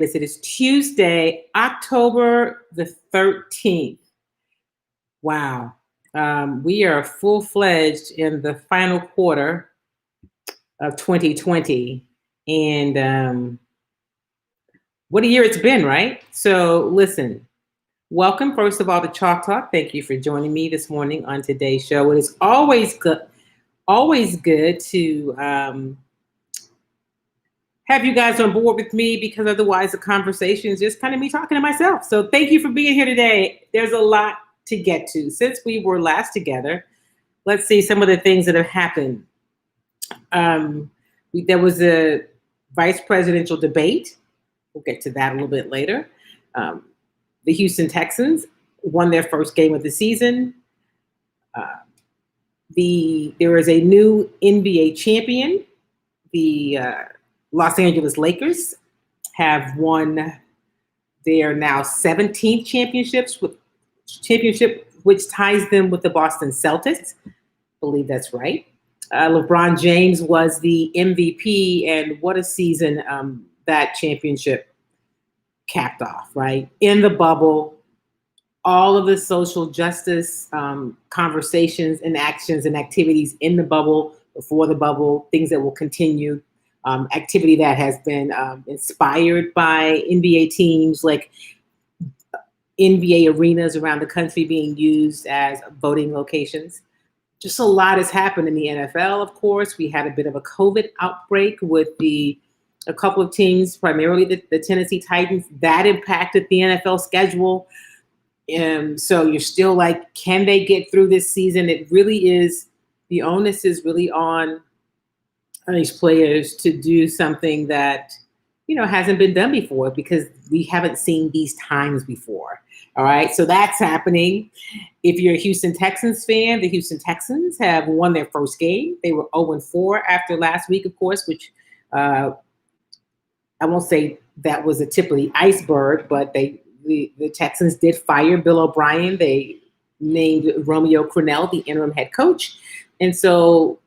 It is Tuesday, October the 13th. Wow. We are full-fledged in the final quarter of 2020. And what a year it's been, right? So listen, welcome, first of all, to Chalk Talk. Thank you for joining me this morning on today's show. It is always good to have you guys on board with me, because otherwise the conversation is just kind of me talking to myself. So thank you for being here today. There's a lot to get to. Since we were last together, let's see some of the things that have happened. There was a vice presidential debate. We'll get to that a little bit later. The Houston Texans won their first game of the season. There is a new NBA champion. The Los Angeles Lakers have won their now 17th championship, which ties them with the Boston Celtics. I believe that's right. LeBron James was the MVP, and what a season that championship capped off, right? In the bubble, all of the social justice conversations and actions and activities in the bubble, before the bubble, things that will continue. Activity that has been inspired by NBA teams, like NBA arenas around the country being used as voting locations. Just a lot has happened in the NFL, of course. We had a bit of a COVID outbreak with a couple of teams, primarily the Tennessee Titans. That impacted the NFL schedule. So you're still like, can they get through this season? It really is, the onus is really on these players to do something that, hasn't been done before, because we haven't seen these times before. All right. So that's happening. If you're a Houston Texans fan, the Houston Texans have won their first game. They were 0-4 after last week, of course, which I won't say that was a tip of the iceberg, but the Texans did fire Bill O'Brien. They named Romeo Crennel the interim head coach. And so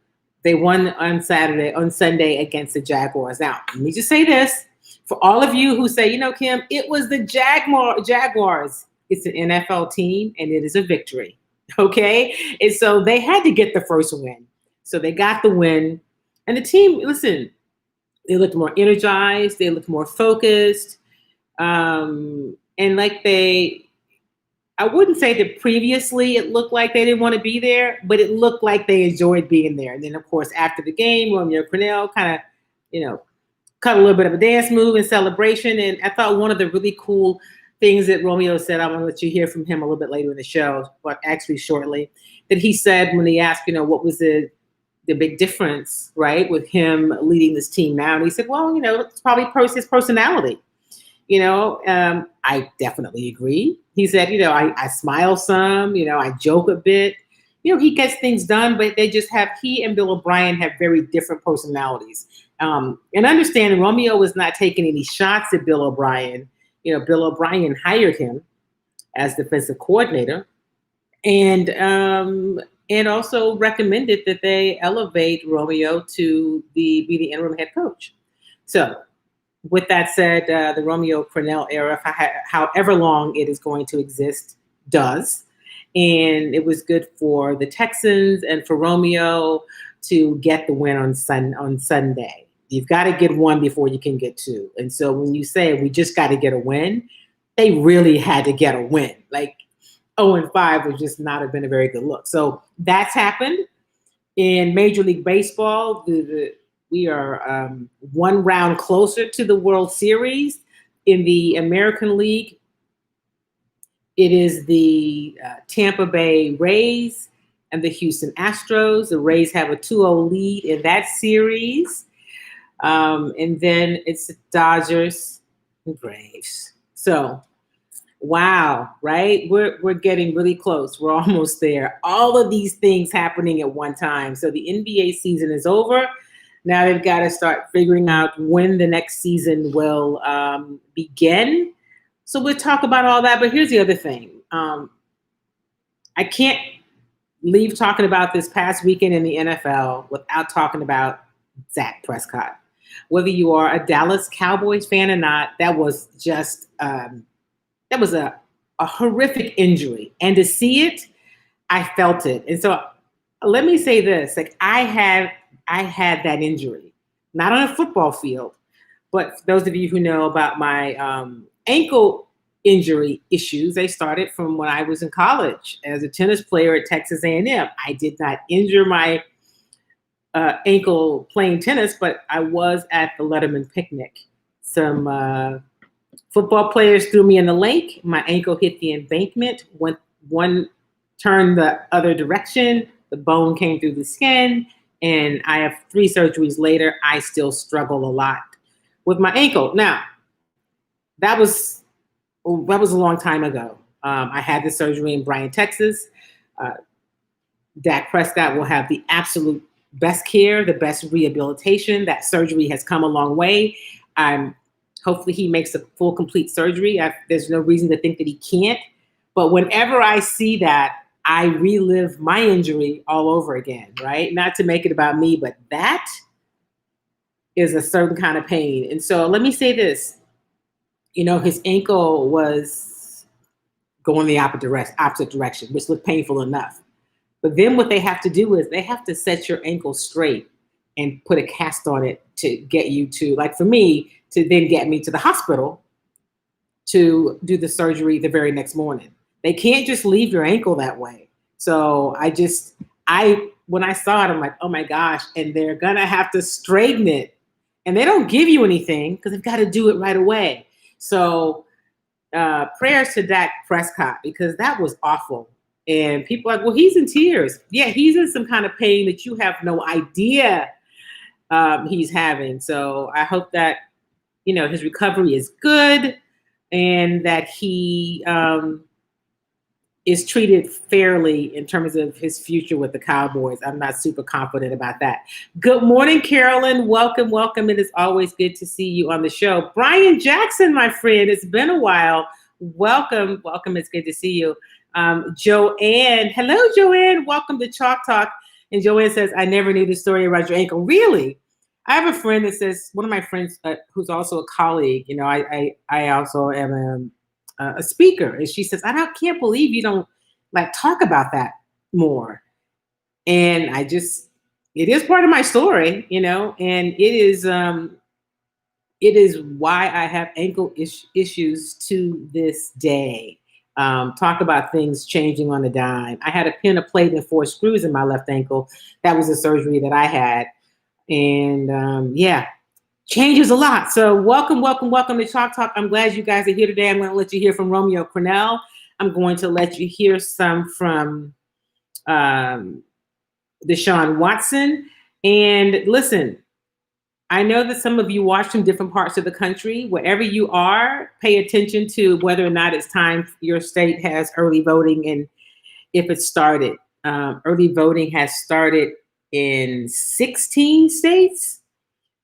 they won on Sunday against the Jaguars. Now, let me just say this. For all of you who say, Kim, it was the Jaguars. It's an NFL team, and it is a victory, okay? And so they had to get the first win. So they got the win. And the team, listen, they looked more energized. They looked more focused. And I wouldn't say that previously it looked like they didn't want to be there, but it looked like they enjoyed being there. And then, of course, after the game, Romeo Crennel kind of, cut a little bit of a dance move in celebration. And I thought one of the really cool things that Romeo said, I want to let you hear from him a little bit later in the show, but actually shortly, that he said when he asked, what was the big difference, right, with him leading this team now? And he said, well, it's probably his personality. I definitely agree. He said, I smile some, I joke a bit. He gets things done, but he and Bill O'Brien have very different personalities. And understand Romeo was not taking any shots at Bill O'Brien. Bill O'Brien hired him as defensive coordinator, and also recommended that they elevate Romeo to be the interim head coach. So with that said, the Romeo Crennel era, however long it is going to exist, does. And it was good for the Texans and for Romeo to get the win on Sunday. You've got to get one before you can get two. And so when you say we just got to get a win, they really had to get a win. Like 0-5 would just not have been a very good look. So that's happened. In Major League Baseball, we are one round closer to the World Series. In the American League, it is the Tampa Bay Rays and the Houston Astros. The Rays have a 2-0 lead in that series. And then it's the Dodgers and Braves. So, wow, right? We're getting really close. We're almost there. All of these things happening at one time. So the NBA season is over. Now they've got to start figuring out when the next season will begin. So we'll talk about all that. But here's the other thing. I can't leave talking about this past weekend in the NFL without talking about Dak Prescott. Whether you are a Dallas Cowboys fan or not, that was just that was a horrific injury. And to see it, I felt it. And so let me say this, like I had that injury, not on a football field, but for those of you who know about my ankle injury issues, they started from when I was in college as a tennis player at Texas A&M. I did not injure my ankle playing tennis, but I was at the Letterman picnic. Some football players threw me in the lake. My ankle hit the embankment. One turned the other direction. The bone came through the skin. And I have 3 surgeries later. I still struggle a lot with my ankle. Now, that was a long time ago. I had the surgery in Bryan, Texas. Dak Prescott will have the absolute best care, the best rehabilitation. That surgery has come a long way. Hopefully he makes a full, complete surgery. There's no reason to think that he can't. But whenever I see that, I relive my injury all over again, right? Not to make it about me, but that is a certain kind of pain. And so let me say this, his ankle was going the opposite direction, which looked painful enough. But then what they have to do is they have to set your ankle straight and put a cast on it to get you to, like for me, to then get me to the hospital to do the surgery the very next morning. They can't just leave your ankle that way. So when I saw it, I'm like, oh my gosh, and they're gonna have to straighten it. And they don't give you anything because they've got to do it right away. So prayers to Dak Prescott, because that was awful. And people are like, well, he's in tears. Yeah, he's in some kind of pain that you have no idea he's having. So I hope that, his recovery is good and that he is treated fairly in terms of his future with the Cowboys. I'm not super confident about that. Good morning, Carolyn. Welcome, welcome. It is always good to see you on the show. Brian Jackson, my friend, it's been a while. Welcome, welcome. It's good to see you. Joanne, hello, Joanne. Welcome to Chalk Talk. And Joanne says, I never knew the story about your ankle. Really? I have a friend that says, one of my friends who's also a colleague, I also am a speaker. And she says, can't believe you don't talk about that more. And it is part of my story, and it is why I have ankle issues to this day. Talk about things changing on a dime. I had a pin, a plate, and 4 screws in my left ankle. That was a surgery that I had. And changes a lot. So welcome, welcome, welcome to Chalk Talk. I'm glad you guys are here today. I'm going to let you hear from Romeo Cornell. I'm going to let you hear some from Deshaun Watson. And listen, I know that some of you watch from different parts of the country. Wherever you are, pay attention to whether or not it's time your state has early voting and if it started. Early voting has started in 16 states.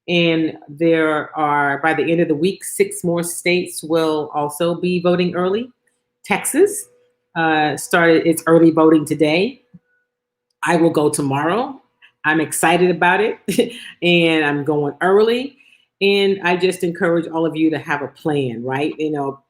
And there are, by the end of the week, 6 more states will also be voting early. Texas started its early voting today. I will go tomorrow. I'm excited about it. And I'm going early. And I just encourage all of you to have a plan, right?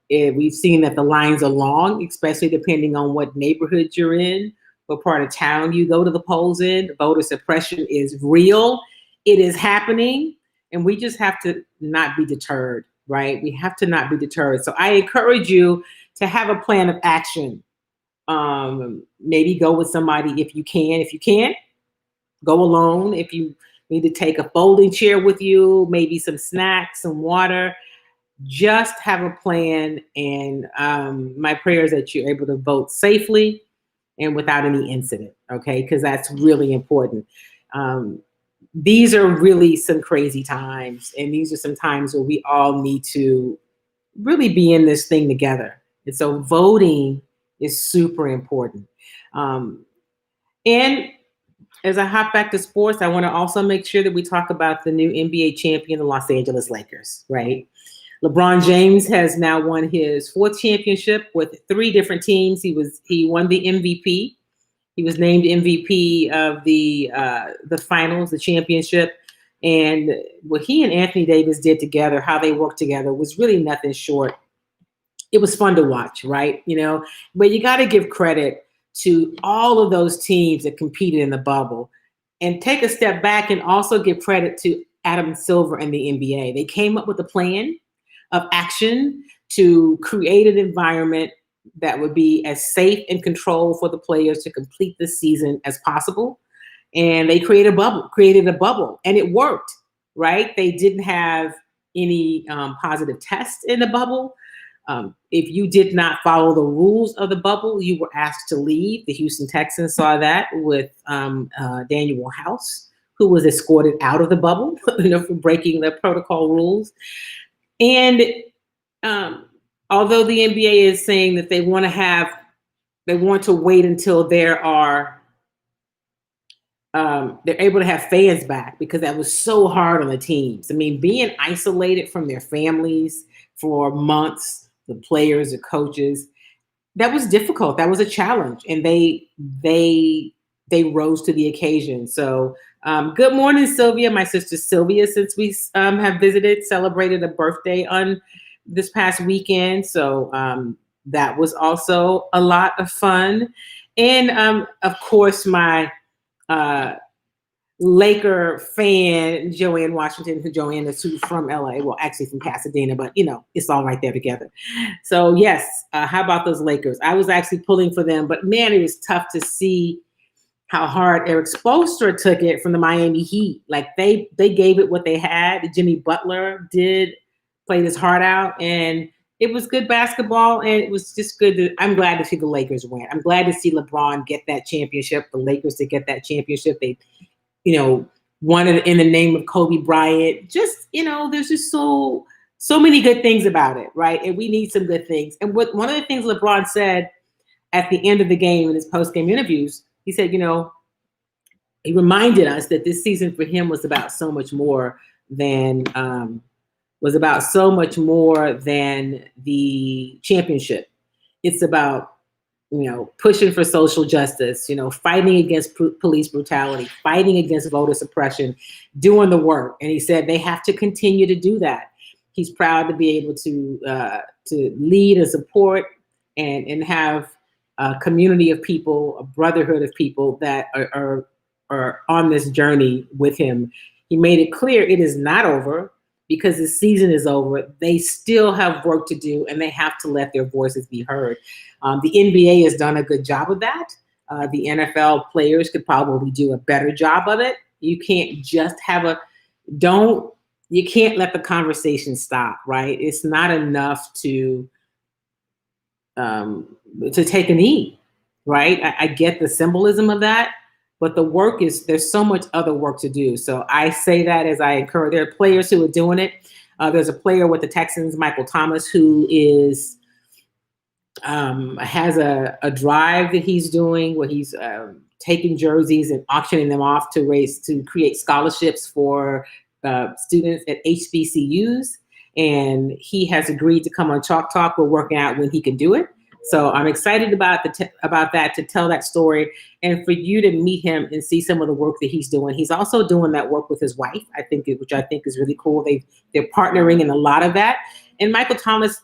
We've seen that the lines are long, especially depending on what neighborhood you're in, what part of town you go to the polls in. Voter suppression is real. It is happening. And we just have to not be deterred, right? We have to not be deterred. So I encourage you to have a plan of action. Maybe go with somebody if you can. If you can't, go alone. If you need to take a folding chair with you, maybe some snacks, some water, just have a plan. And my prayer is that you're able to vote safely and without any incident, okay? Because that's really important. These are really some crazy times, and these are some times where we all need to really be in this thing together. And so voting is super important. And as I hop back to sports, I want to also make sure that we talk about the new NBA champion, the Los Angeles Lakers, right? LeBron James has now won his 4th championship with 3 different teams. He won the MVP. He was named MVP of the finals, the championship. And what he and Anthony Davis did together, how they worked together, was really nothing short. It was fun to watch, right? But you got to give credit to all of those teams that competed in the bubble, and take a step back and also give credit to Adam Silver and the NBA. They came up with a plan of action to create an environment that would be as safe and controlled for the players to complete the season as possible. And they created a bubble, and it worked, right? They didn't have any positive tests in the bubble. If you did not follow the rules of the bubble, you were asked to leave. The Houston Texans saw that with Daniel House, who was escorted out of the bubble for breaking the protocol rules. And although the NBA is saying that they want to wait until they're able to have fans back, because that was so hard on the teams. I mean, being isolated from their families for months, the players, the coaches, that was difficult. That was a challenge, and they rose to the occasion. So good morning, Sylvia, my sister Sylvia, since we have celebrated a birthday on this past weekend. So that was also a lot of fun. And of course, my Laker fan, Joanne Washington, who Joanne is from LA, well, actually from Pasadena, but it's all right there together. So yes, how about those Lakers? I was actually pulling for them, but man, it was tough to see how hard Eric Spoelstra took it from the Miami Heat. Like they gave it what they had. Jimmy Butler played his heart out, and it was good basketball, and it was just good. I'm glad to see the Lakers win. I'm glad to see LeBron get that championship, the Lakers to get that championship. They won it in the name of Kobe Bryant. Just, there's just so many good things about it, right? And we need some good things. And one of the things LeBron said at the end of the game in his post-game interviews, he said, he reminded us that this season for him was about so much more than the championship. It's about pushing for social justice, fighting against police brutality, fighting against voter suppression, doing the work. And he said they have to continue to do that. He's proud to be able to lead and support and have a community of people, a brotherhood of people that are on this journey with him. He made it clear it is not over. Because the season is over, they still have work to do, and they have to let their voices be heard. The NBA has done a good job of that. The NFL players could probably do a better job of it. You can't just you can't let the conversation stop, right? It's not enough to take a knee, right? I get the symbolism of that. But the work there's so much other work to do. So I say that as I encourage, there are players who are doing it. There's a player with the Texans, Michael Thomas, who has a drive that he's doing where he's taking jerseys and auctioning them off to create scholarships for students at HBCUs. And he has agreed to come on Chalk Talk. We're working out when he can do it. So I'm excited about that, to tell that story, and for you to meet him and see some of the work that he's doing. He's also doing that work with his wife, which I think is really cool. They're partnering in a lot of that. And Michael Thomas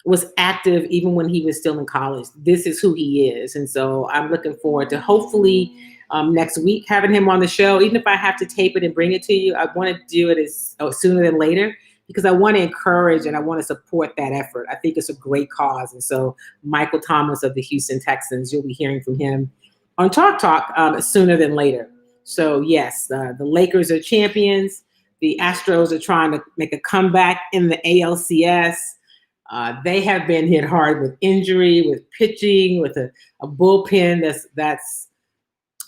was active even when he was still in college. This is who he is. And so I'm looking forward to hopefully next week having him on the show. Even if I have to tape it and bring it to you, I want to do it sooner than later, because I want to encourage and I want to support that effort. I think it's a great cause. And so Michael Thomas of the Houston Texans, you'll be hearing from him on Chalk Talk sooner than later. So yes, the Lakers are champions. The Astros are trying to make a comeback in the ALCS. They have been hit hard with injury, with pitching, with a bullpen that's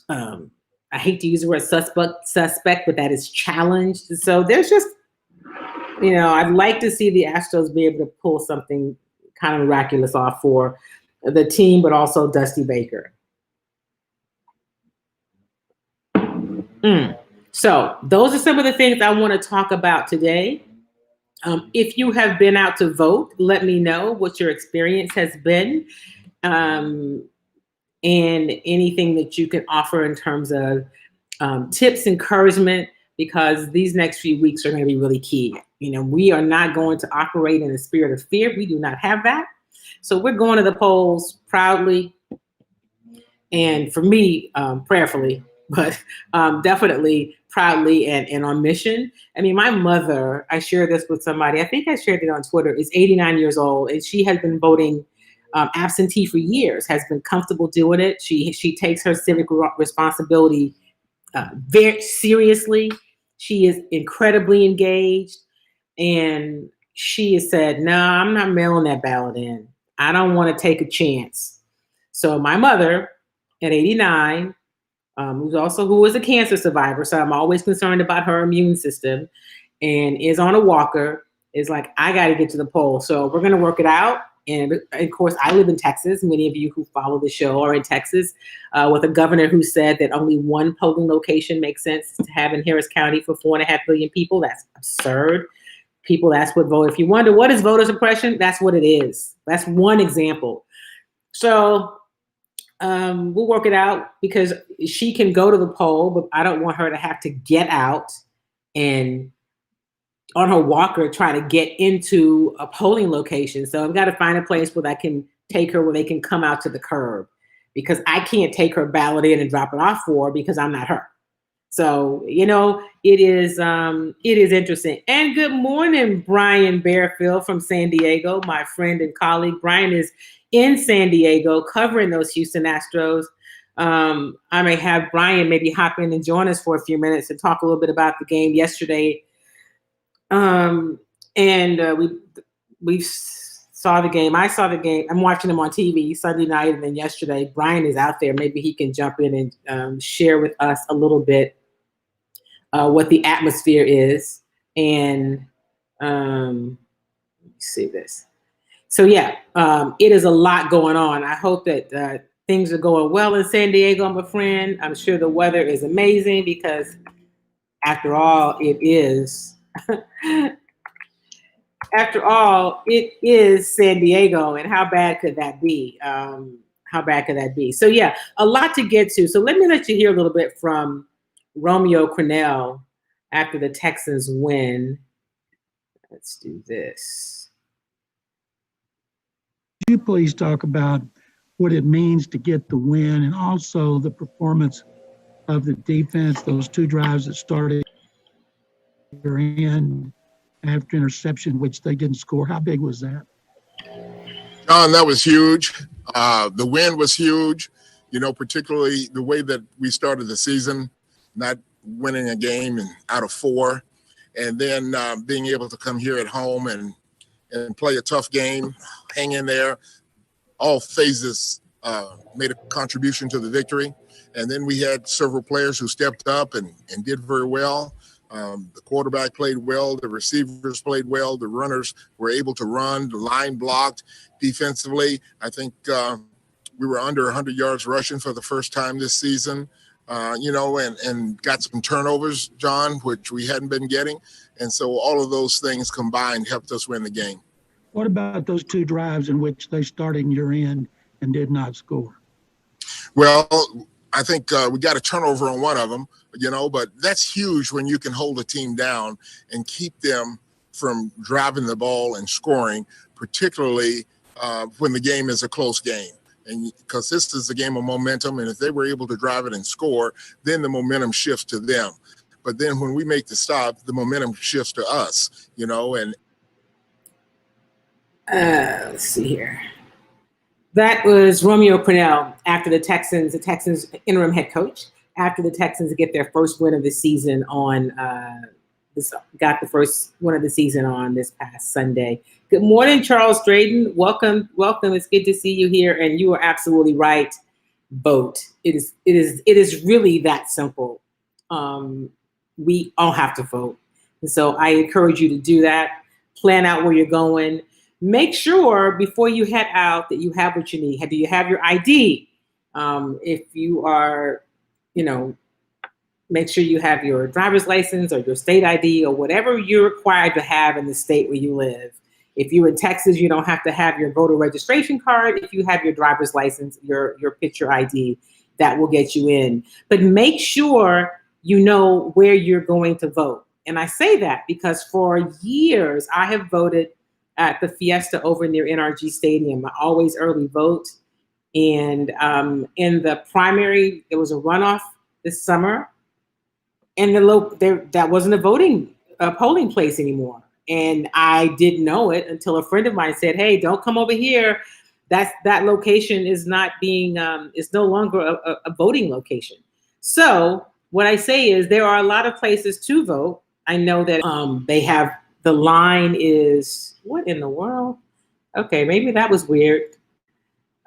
I hate to use the word suspect, but that is challenged. So there's just, I'd like to see the Astros be able to pull something kind of miraculous off for the team, but also Dusty Baker. So those are some of the things I want to talk about today. If you have been out to vote, let me know what your experience has been, and anything that you can offer in terms of tips, encouragement. because these next few weeks are going to be really key. We are not going to operate in a spirit of fear. We do not have that. So we're going to the polls proudly, and for me, prayerfully, but definitely proudly and on mission. I mean, my mother, I shared this with somebody, I think I shared it on Twitter, is 89 years old, and she has been voting absentee for years, has been comfortable doing it. She takes her civic responsibility very seriously. She is incredibly engaged, and she has said, "No, I'm not mailing that ballot in. I don't want to take a chance." So my mother, at 89, who is a cancer survivor, so I'm always concerned about her immune system, and is on a walker, is like, I got to get to the poll. So we're going to work it out. And of course, I live in Texas. Many of you who follow the show are in Texas, with a governor who said that only one polling location makes sense to have in Harris County for 4.5 million people. That's absurd. People, that's what vote. If you wonder what is voter suppression, that's what it is. That's one example. So we'll work it out, because she can go to the poll, but I don't want her to have to get out and on her walker try to get into a polling location. So I've got to find a place where I can take her, where they can come out to the curb, because I can't take her ballot in and drop it off for her because I'm not her. So, it is interesting. And good morning, Brian Bearfield from San Diego, my friend and colleague. Brian is in San Diego covering those Houston Astros. I may have Brian maybe hop in and join us for a few minutes and talk a little bit about the game yesterday. We saw the game. I saw the game. I'm watching him on TV Sunday night, and then yesterday, Brian is out there. Maybe he can jump in and share with us a little bit what the atmosphere is. And let me see this. So yeah, it is a lot going on. I hope that things are going well in San Diego, my friend. I'm sure the weather is amazing, because after all, it is. After all, it is San Diego, and how bad could that be? So yeah, a lot to get to. So let me let you hear a little bit from Romeo Crennel after the Texans win. Let's do this. Could you please talk about what it means to get the win, and also the performance of the defense, those two drives that started your end after interception, which they didn't score? How big was that? John, that was huge. The win was huge, particularly the way that we started the season, not winning a game out of 4, and then being able to come here at home and play a tough game, hang in there. All phases made a contribution to the victory. And then we had several players who stepped up and did very well. The quarterback played well, the receivers played well, the runners were able to run, the line blocked. Defensively, I think we were under 100 yards rushing for the first time this season, and got some turnovers, John, which we hadn't been getting. And so all of those things combined helped us win the game. What about those two drives in which they started in your end and did not score? Well, I think we got a turnover on one of them, but that's huge when you can hold a team down and keep them from driving the ball and scoring, particularly when the game is a close game. And because this is a game of momentum, and if they were able to drive it and score, then the momentum shifts to them. But then when we make the stop, the momentum shifts to us, and let's see here. That was Romeo Crennel after the Texans interim head coach, after the Texans get their first win of the season got the first win of the season on this past Sunday. Good morning, Charles Drayden. Welcome. It's good to see you here. And you are absolutely right. Vote. It is really that simple. We all have to vote. And so I encourage you to do that. Plan out where you're going. Make sure before you head out that you have what you need. Do you have your ID? If you are, make sure you have your driver's license or your state ID or whatever you're required to have in the state where you live. If you're in Texas, you don't have to have your voter registration card. If you have your driver's license, your picture ID, that will get you in. But make sure you know where you're going to vote. And I say that because for years I have voted at the Fiesta over near NRG Stadium. I always early vote. And in the primary, there was a runoff this summer, and that wasn't a polling place anymore. And I didn't know it until a friend of mine said, "Hey, don't come over here. That location is not being is no longer a voting location." So what I say is there are a lot of places to vote. I know that they have the line is what in the world? Okay, maybe that was weird.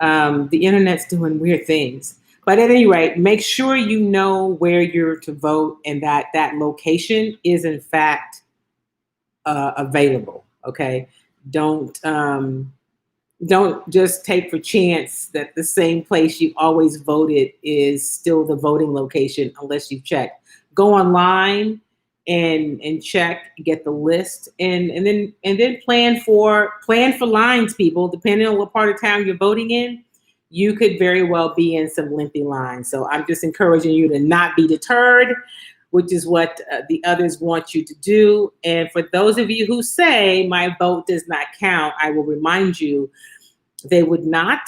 The internet's doing weird things. But at any rate, make sure you know where you're to vote and that location is in fact available. Okay, don't just take for chance that the same place you always voted is still the voting location unless you check. Go online and check, get the list, and then plan for lines, people. Depending on what part of town you're voting in, you could very well be in some lengthy lines. So I'm just encouraging you to not be deterred, which is what the others want you to do. And for those of you who say my vote does not count, I will remind you they would not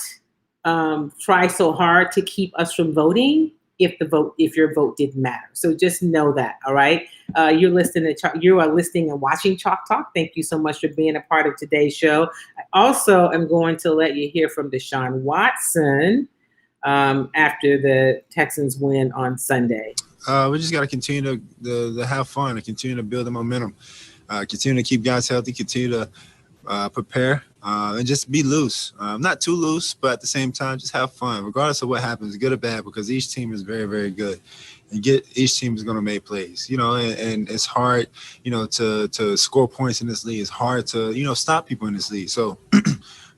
try so hard to keep us from voting if your vote didn't matter. So just know that. All right. You are listening and watching Chalk Talk. Thank you so much for being a part of today's show. I also am going to let you hear from Deshaun Watson after the Texans win on Sunday. We just got to continue to have fun and continue to build the momentum, continue to keep guys healthy, continue to prepare, and just be loose. Not too loose, but at the same time, just have fun, regardless of what happens, good or bad, because each team is very, very good. And each team is going to make plays, and it's hard, to score points in this league. It's hard to, stop people in this league. So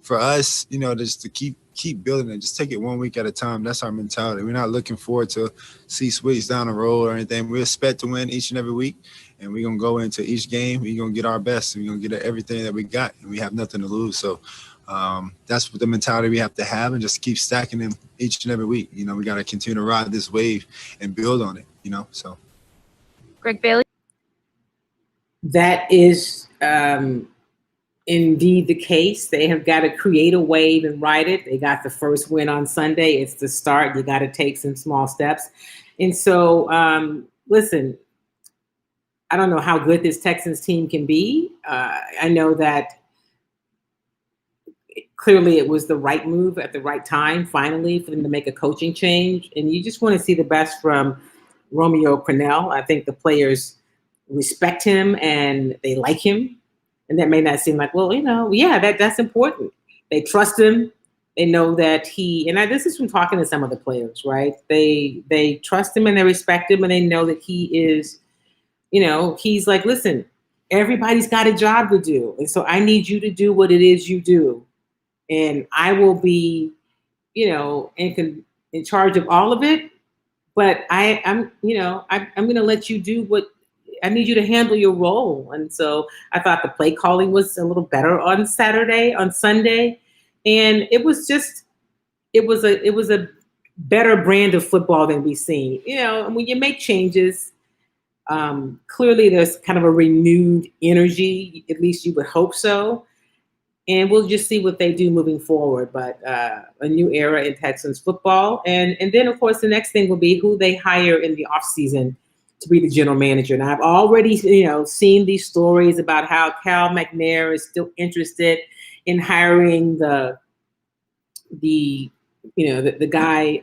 for us, just to keep building it, just take it 1 week at a time. That's our mentality. We're not looking forward to see sweeps down the road or anything. We expect to win each and every week, and we're going to go into each game. We're going to get our best, and we're going to get everything that we got, and we have nothing to lose. So that's what the mentality we have to have, and just keep stacking them each and every week. We got to continue to ride this wave and build on it, so. Greg Bailey. That is indeed the case. They have got to create a wave and ride it. They got the first win on Sunday. It's the start. You got to take some small steps. And so, listen, I don't know how good this Texans team can be. I know that clearly it was the right move at the right time, finally, for them to make a coaching change. And you just want to see the best from Romeo Crennel. I think the players respect him and they like him. And that may not seem like, well, that's important. They trust him. They know that this is from talking to some of the players, right? They trust him and they respect him, and they know that he is, he's like, listen, everybody's got a job to do. And so I need you to do what it is you do. And I will be, in charge of all of it. But I'm going to let you do what I need you to handle your role. And so I thought the play calling was a little better on Sunday. And it was a better brand of football than we've seen. When you make changes, clearly there's kind of a renewed energy, at least you would hope so. And we'll just see what they do moving forward. But a new era in Texans football. And then, of course, the next thing will be who they hire in the offseason to be the general manager. And I've already, seen these stories about how Cal McNair is still interested in hiring the guy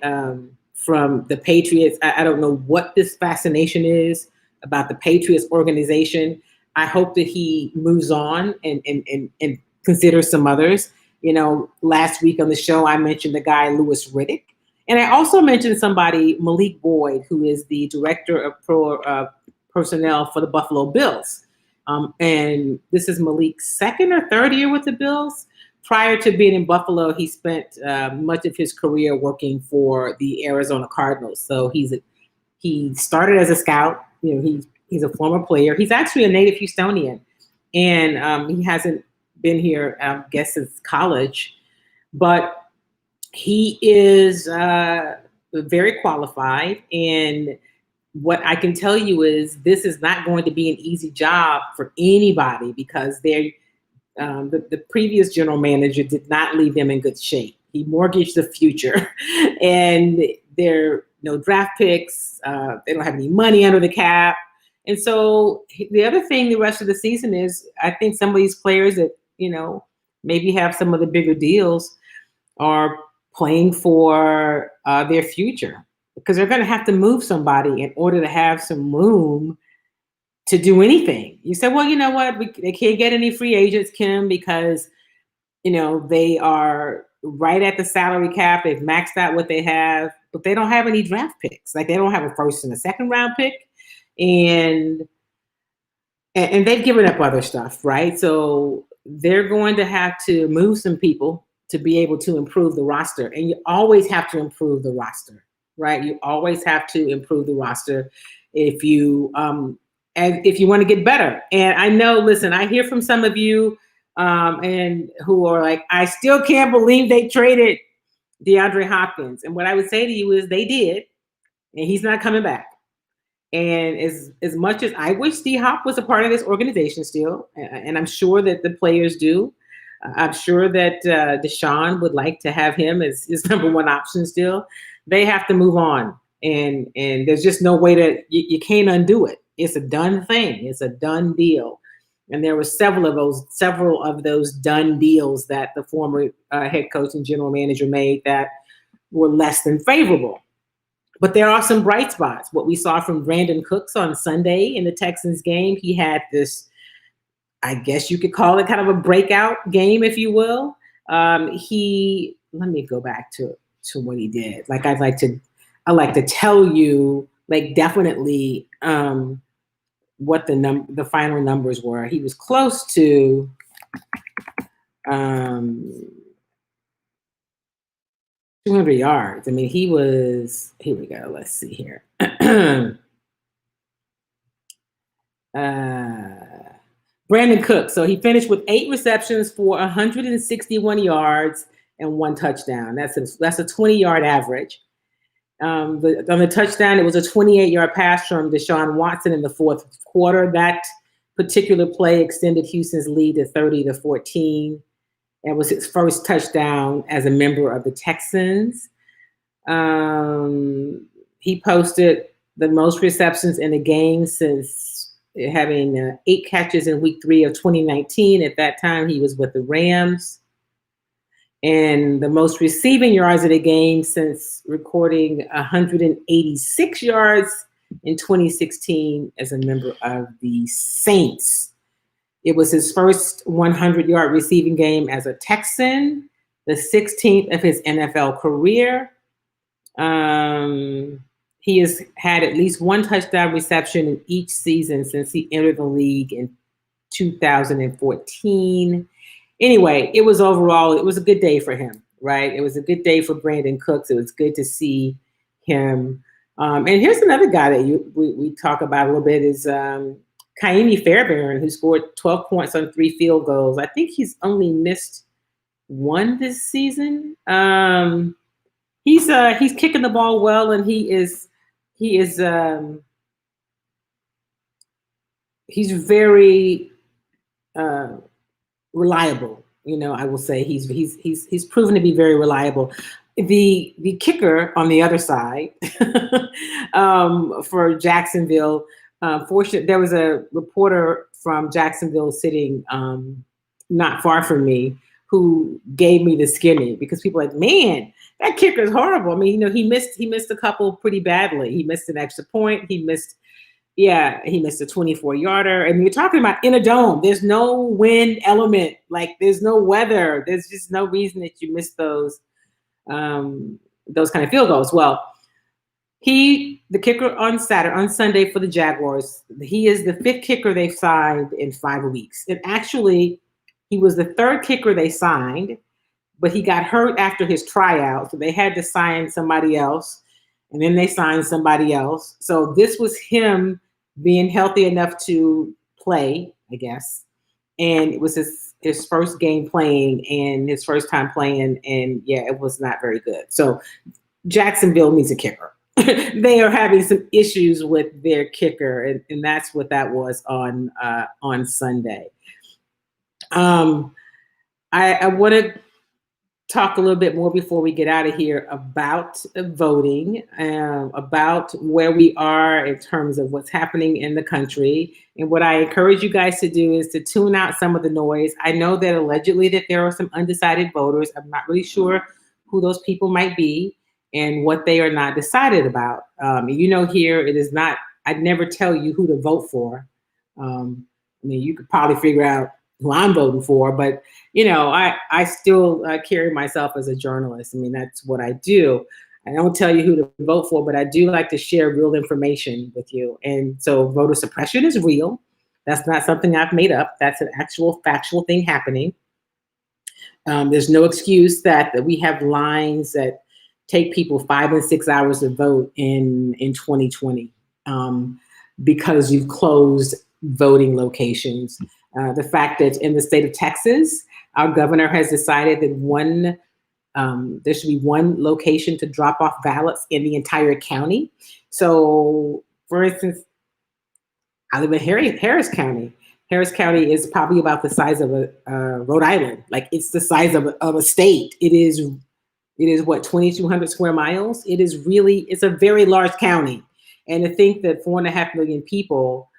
from the Patriots. I don't know what this fascination is about the Patriots organization. I hope that he moves on and considers some others. Last week on the show, I mentioned the guy, Louis Riddick. And I also mentioned somebody, Malik Boyd, who is the director of personnel for the Buffalo Bills. And this is Malik's second or third year with the Bills. Prior to being in Buffalo, he spent much of his career working for the Arizona Cardinals. So he started as a scout. He's a former player. He's actually a native Houstonian. And he hasn't been here, I guess, since college. But he is very qualified, and what I can tell you is this is not going to be an easy job for anybody because the previous general manager did not leave them in good shape. He mortgaged the future, and there are no draft picks. They don't have any money under the cap. And so the other thing the rest of the season is, I think some of these players that, maybe have some of the bigger deals are playing for their future because they're going to have to move somebody in order to have some room to do anything. You said, well, you know what? They can't get any free agents, Kim, because, they are right at the salary cap. They've maxed out what they have, but they don't have any draft picks. Like they don't have a first and a second round pick. And they've given up other stuff, right? So they're going to have to move some people to be able to improve the roster. And you always have to improve the roster, right? You always have to improve the roster if you want to get better. And I know, listen, I hear from some of you and who are like, I still can't believe they traded DeAndre Hopkins. And what I would say to you is they did, and he's not coming back. And as much as I wish D-Hop was a part of this organization still, and I'm sure that the players do, I'm sure that Deshaun would like to have him as his number one option still. They have to move on. And there's just no way to, you can't undo it. It's a done thing. It's a done deal. And there were several of those done deals that the former head coach and general manager made that were less than favorable. But there are some bright spots. What we saw from Brandon Cooks on Sunday in the Texans game, he had this, I guess you could call it kind of a breakout game, if you will. Let me go back to what he did. Like I like to tell you, like definitely what the final numbers were. He was close to 200 yards. I mean, he was, here we go. Let's see here. Brandon Cook. So he finished with 8 receptions for 161 yards and 1 touchdown. That's a 20-yard average. On the touchdown, it was a 28-yard pass from Deshaun Watson in the fourth quarter. That particular play extended Houston's lead to 30-14. It was his first touchdown as a member of the Texans. He posted the most receptions in a game since having 8 catches in week 3 of 2019. At that time, he was with the Rams. And the most receiving yards of the game since recording 186 yards in 2016 as a member of the Saints. It was his first 100-yard receiving game as a Texan, the 16th of his NFL career. He has had at least 1 touchdown reception in each season since he entered the league in 2014. Anyway, it was a good day for him, right? It was a good day for Brandon Cooks. It was good to see him. And here's another guy that we talk about a little bit is Kaimi Fairbairn, who scored 12 points on 3 field goals. I think he's only missed 1 this season. He's kicking the ball well, and he's very reliable. I will say he's proven to be very reliable. The kicker on the other side for Jacksonville. Fortunately, there was a reporter from Jacksonville sitting not far from me who gave me the skinny because people are like, man, that kicker is horrible. I mean, he missed a couple pretty badly. He missed an extra point. He missed a 24-yarder. And you're talking about in a dome. There's no wind element. Like there's no weather. There's just no reason that you miss those kind of field goals. Well, the kicker on Sunday for the Jaguars, he is the 5th kicker they've signed in 5 weeks. And actually, he was the 3rd kicker they signed, but he got hurt after his tryout. So they had to sign somebody else. And then they signed somebody else. So this was him being healthy enough to play, I guess. And it was his first game playing and his first time playing. And yeah, it was not very good. So Jacksonville needs a kicker. they are having some issues with their kicker, and that's what that was on Sunday. I want to talk a little bit more before we get out of here about voting, about where we are in terms of what's happening in the country. And what I encourage you guys to do is to tune out some of the noise. I know that allegedly that there are some undecided voters. I'm not really sure who those people might be and what they are not decided about. Here it is not, I'd never tell you who to vote for. You could probably figure out who I'm voting for, but I still carry myself as a journalist. That's what I do. I don't tell you who to vote for, but I do like to share real information with you. And so voter suppression is real. That's not something I've made up. That's an actual factual thing happening. There's no excuse that we have lines that take people 5 and 6 hours to vote in 2020 because you've closed voting locations. The fact that in the state of Texas, our governor has decided that there should be one location to drop off ballots in the entire county. So, for instance, I live in Harris County. Harris County is probably about the size of Rhode Island. Like, it's the size of a state. It is what, 2,200 square miles? It's a very large county. And to think that 4.5 million people,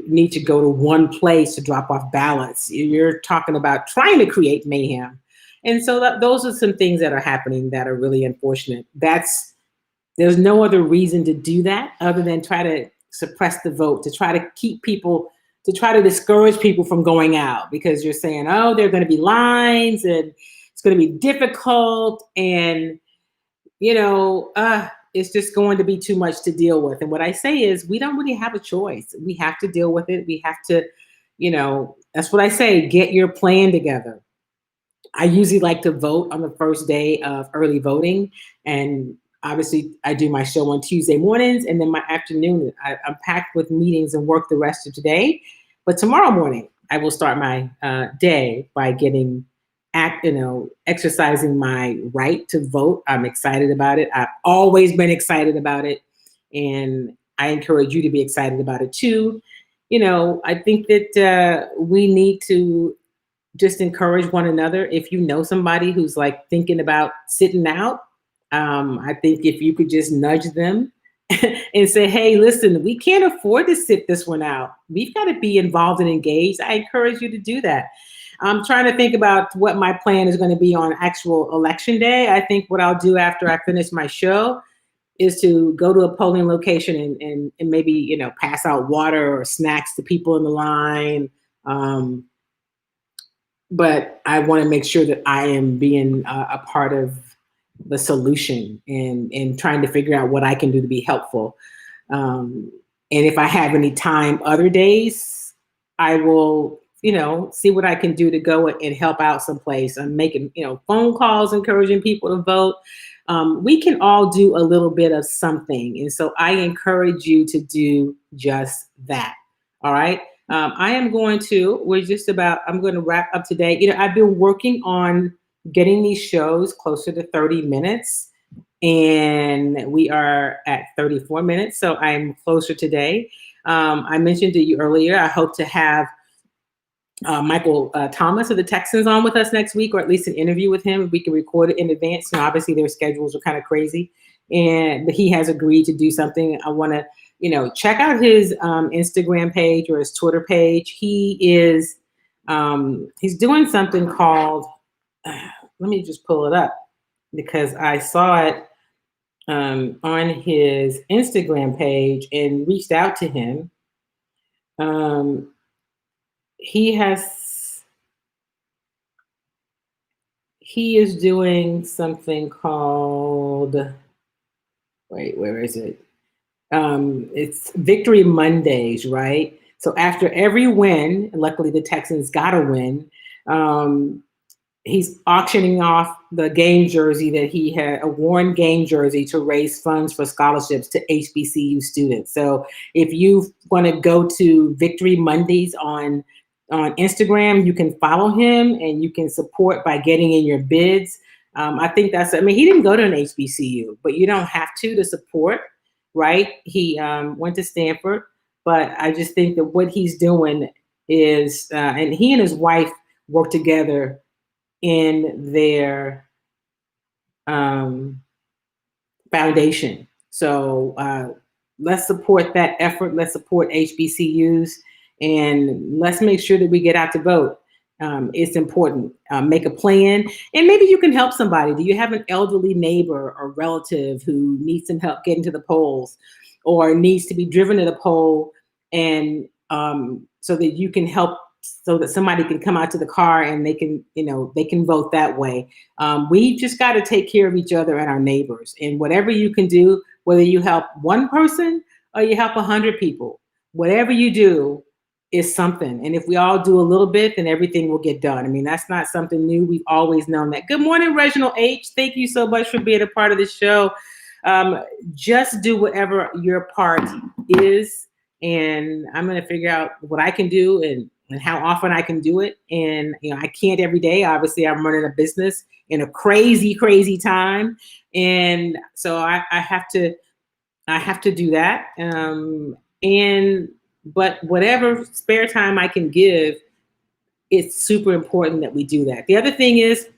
need to go to one place to drop off ballots, you're talking about trying to create mayhem. And so those are some things that are happening that are really unfortunate. There's no other reason to do that other than try to suppress the vote, to try to keep people, to try to discourage people from going out, because you're saying, oh, there are going to be lines and it's going to be difficult, and it's just going to be too much to deal with. And what I say is, we don't really have a choice. We have to deal with it. We have to, that's what I say, get your plan together. I usually like to vote on the first day of early voting. And obviously I do my show on Tuesday mornings, and then my afternoon, I'm packed with meetings and work the rest of today. But tomorrow morning, I will start my day by exercising my right to vote. I'm excited about it. I've always been excited about it. And I encourage you to be excited about it too. I think that we need to just encourage one another. If you know somebody who's like thinking about sitting out, I think if you could just nudge them and say, hey, listen, we can't afford to sit this one out. We've got to be involved and engaged. I encourage you to do that. I'm trying to think about what my plan is going to be on actual election day. I think what I'll do after I finish my show is to go to a polling location and maybe, pass out water or snacks to people in the line. But I want to make sure that I am being a part of the solution and trying to figure out what I can do to be helpful. And if I have any time other days, I will see what I can do to go and help out someplace. I'm making, phone calls, encouraging people to vote. We can all do a little bit of something. And so I encourage you to do just that. All right. I'm going to wrap up today. I've been working on getting these shows closer to 30 minutes, and we are at 34 minutes. So I'm closer today. I mentioned to you earlier, I hope to have Michael Thomas of the Texans on with us next week, or at least an interview with him. We can record it in advance. Obviously their schedules are kind of crazy, but he has agreed to do something. I want to, check out his Instagram page or his Twitter page. He is, he's doing something called, let me just pull it up because I saw it on his Instagram page and reached out to him. He is doing something called, wait, where is it? It's Victory Mondays, right? So after every win, luckily the Texans got a win, he's auctioning off the game jersey that he had, a worn game jersey, to raise funds for scholarships to HBCU students. So if you want to go to Victory Mondays on Instagram, you can follow him and you can support by getting in your bids. I think that's, I mean, he didn't go to an HBCU, but you don't have to support, right? He went to Stanford, but I just think that what he's doing is, and he and his wife work together in their foundation. So let's support that effort. Let's support HBCUs, and let's make sure that we get out to vote. It's important. Make a plan, and maybe you can help somebody. Do you have an elderly neighbor or relative who needs some help getting to the polls, or needs to be driven to the poll, and so that you can help, so that somebody can come out to the car and they can, they can vote that way. We just got to take care of each other and our neighbors, and whatever you can do, whether you help one person or you help 100 people, whatever you do is something. And if we all do a little bit, then everything will get done. I mean, that's not something new. We've always known that. Good morning, Reginald H. Thank you so much for being a part of the show. Just do whatever your part is, and I'm going to figure out what I can do and how often I can do it. And, I can't every day. Obviously, I'm running a business in a crazy, crazy time. And so I have to do that. But whatever spare time I can give, it's super important that we do that. The other thing is,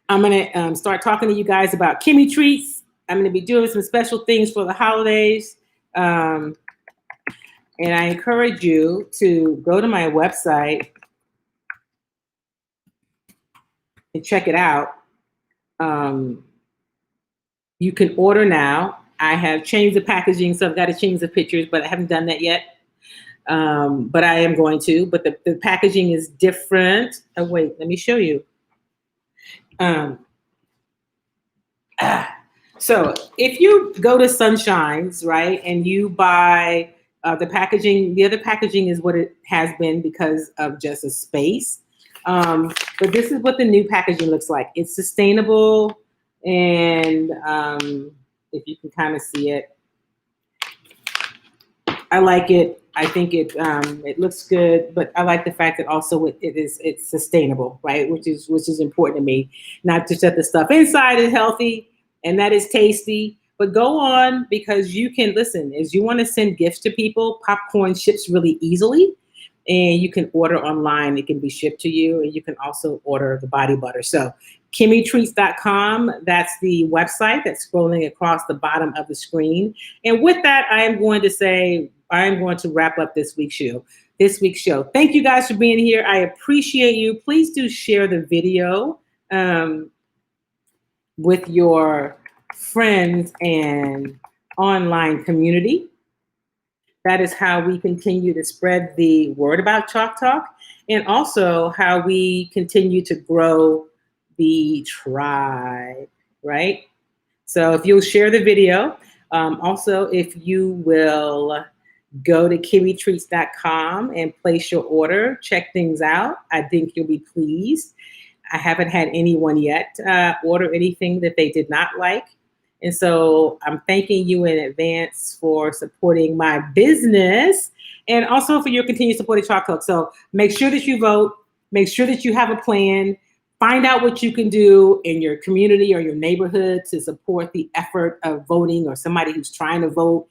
I'm going to start talking to you guys about Kimmy Treats. I'm going to be doing some special things for the holidays. And I encourage you to go to my website and check it out. You can order now. I have changed the packaging, so I've got to change the pictures, but I haven't done that yet. But I am going to. But the packaging is different. Oh, wait, let me show you. So if you go to Sunshine's, right, and you buy the packaging, the other packaging is what it has been because of just a space. But this is what the new packaging looks like. It's sustainable, and if you can kind of see it, I like it. I think it looks good, but I like the fact that also it's sustainable, right? Which is important to me. Not just that the stuff inside is healthy and that is tasty, but go on, because you can listen. As you want to send gifts to people, popcorn ships really easily, and you can order online. It can be shipped to you, and you can also order the body butter. So KimmyTreats.com, that's the website that's scrolling across the bottom of the screen. And with that, I am going to wrap up this week's show. Thank you guys for being here. I appreciate you. Please do share the video with your friends and online community. That is how we continue to spread the word about Chalk Talk, and also how we continue to grow the tribe, right? So if you'll share the video, also if you will go to KimmyTreats.com and place your order, check things out. I think you'll be pleased. I haven't had anyone yet order anything that they did not like. And so I'm thanking you in advance for supporting my business, and also for your continued support of Chalk Talk. So make sure that you vote, make sure that you have a plan, find out what you can do in your community or your neighborhood to support the effort of voting, or somebody who's trying to vote,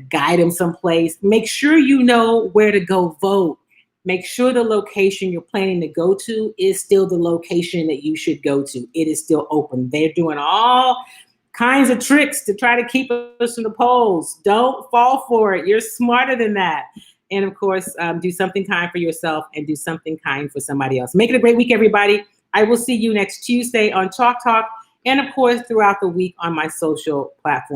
guide them someplace. Make sure you know where to go vote. Make sure the location you're planning to go to is still the location that you should go to. It is still open. They're doing all kinds of tricks to try to keep us from the polls. Don't fall for it. You're smarter than that. And of course, do something kind for yourself and do something kind for somebody else. Make it a great week, everybody. I will see you next Tuesday on Chalk Talk, and of course, throughout the week on my social platforms.